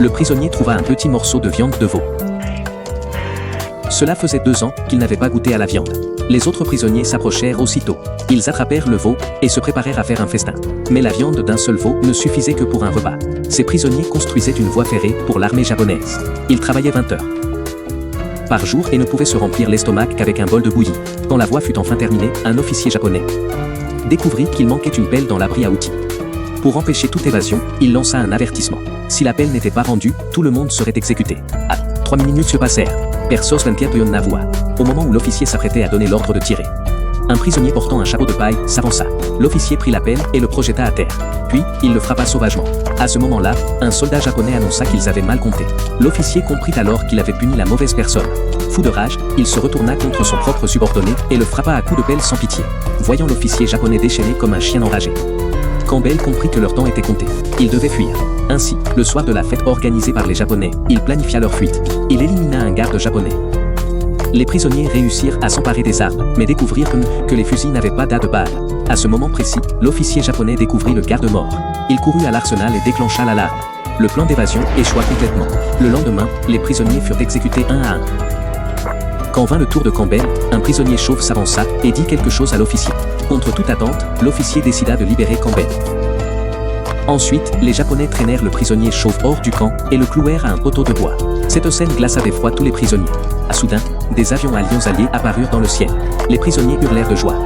Le prisonnier trouva un petit morceau de viande de veau. Cela faisait 2 ans qu'il n'avait pas goûté à la viande. Les autres prisonniers s'approchèrent aussitôt. Ils attrapèrent le veau et se préparèrent à faire un festin. Mais la viande d'un seul veau ne suffisait que pour un repas. Ces prisonniers construisaient une voie ferrée pour l'armée japonaise. Ils travaillaient 20 heures par jour et ne pouvaient se remplir l'estomac qu'avec un bol de bouillie. Quand la voie fut enfin terminée, un officier japonais découvrit qu'il manquait une pelle dans l'abri à outils. Pour empêcher toute évasion, il lança un avertissement. Si la pelle n'était pas rendue, tout le monde serait exécuté. 3 minutes se passèrent. Persos 24 Navua. Au moment où l'officier s'apprêtait à donner l'ordre de tirer, un prisonnier portant un chapeau de paille s'avança. L'officier prit la pelle et le projeta à terre. Puis, il le frappa sauvagement. À ce moment-là, un soldat japonais annonça qu'ils avaient mal compté. L'officier comprit alors qu'il avait puni la mauvaise personne. Fou de rage, il se retourna contre son propre subordonné et le frappa à coups de pelle sans pitié. Voyant l'officier japonais déchaîné comme un chien enragé, Campbell comprit que leur temps était compté. Ils devaient fuir. Ainsi, le soir de la fête organisée par les Japonais, il planifia leur fuite. Il élimina un garde japonais. Les prisonniers réussirent à s'emparer des armes, mais découvrirent que les fusils n'avaient pas de balles. À ce moment précis, l'officier japonais découvrit le garde mort. Il courut à l'arsenal et déclencha l'alarme. Le plan d'évasion échoua complètement. Le lendemain, les prisonniers furent exécutés un à un. Quand vint le tour de Campbell, un prisonnier chauve s'avança et dit quelque chose à l'officier. Contre toute attente, l'officier décida de libérer Campbell. Ensuite, les Japonais traînèrent le prisonnier chauve hors du camp et le clouèrent à un poteau de bois. Cette scène glaça d'effroi tous les prisonniers. Soudain, des avions alliés apparurent dans le ciel. Les prisonniers hurlèrent de joie.